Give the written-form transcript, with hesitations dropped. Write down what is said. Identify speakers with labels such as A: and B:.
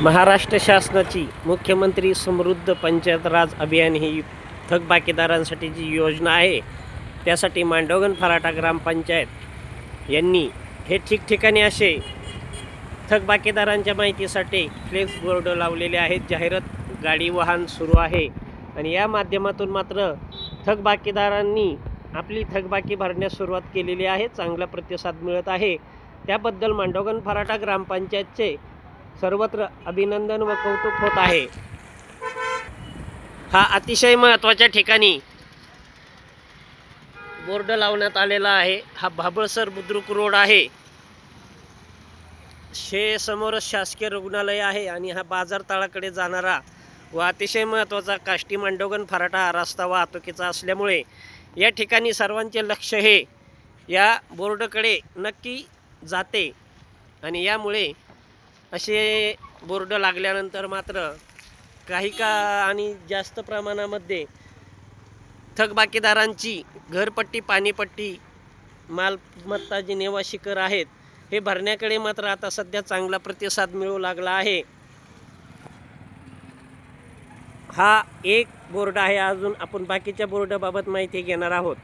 A: महाराष्ट्र शासनाची मुख्यमंत्री समृद्ध पंचायत राज अभियान ही थकबाकीदारांसाठी जी योजना आहे, त्यासाठी मांडवगण फराटा ग्रामपंचायत यांनी हे ठिकठिकाणी असे थकबाकीदारांच्या माहितीसाठी फ्लेक्स बोर्ड लावलेले आहेत. जाहिरात गाडी वाहन सुरू आहे आणि या माध्यमातून मात्र थकबाकीदारांनी आपली थकबाकी भरण्यास सुरुवात केलेली आहे. चांगला प्रतिसाद मिळत आहे. त्याबद्दल मांडवगण फराटा ग्रामपंचायतचे सर्वत्र अभिनंदन व कौतुक होत आहे. हा अतिशय महत्त्वाच्या ठिकाणी बोर्ड लावण्यात आलेला आहे. हा भाबळसर बुद्रुक रोड आहे. समोरच शासकीय रुग्णालय आहे आणि हा बाजार तळाकडे जाणारा व अतिशय महत्त्वाचा काष्टी मांडवगण फराटा हा रस्ता वाहतुकीचा असल्यामुळे या ठिकाणी सर्वांचे लक्ष हे या बोर्डकडे नक्की जाते आणि यामुळे असे बोर्ड लागल्यानंतर मात्र काही का आणि जास्त प्रमाणामध्ये थकबाकीदारांची घरपट्टी, पाणीपट्टी, मालमत्ता जी निवासी कर आहेत हे भरण्याकडे मात्र आता सध्या चांगला प्रतिसाद मिळू लागला आहे. हा एक बोर्ड आहे. अजून आपण बाकीच्या बोर्डाबाबत माहिती घेणार आहोत.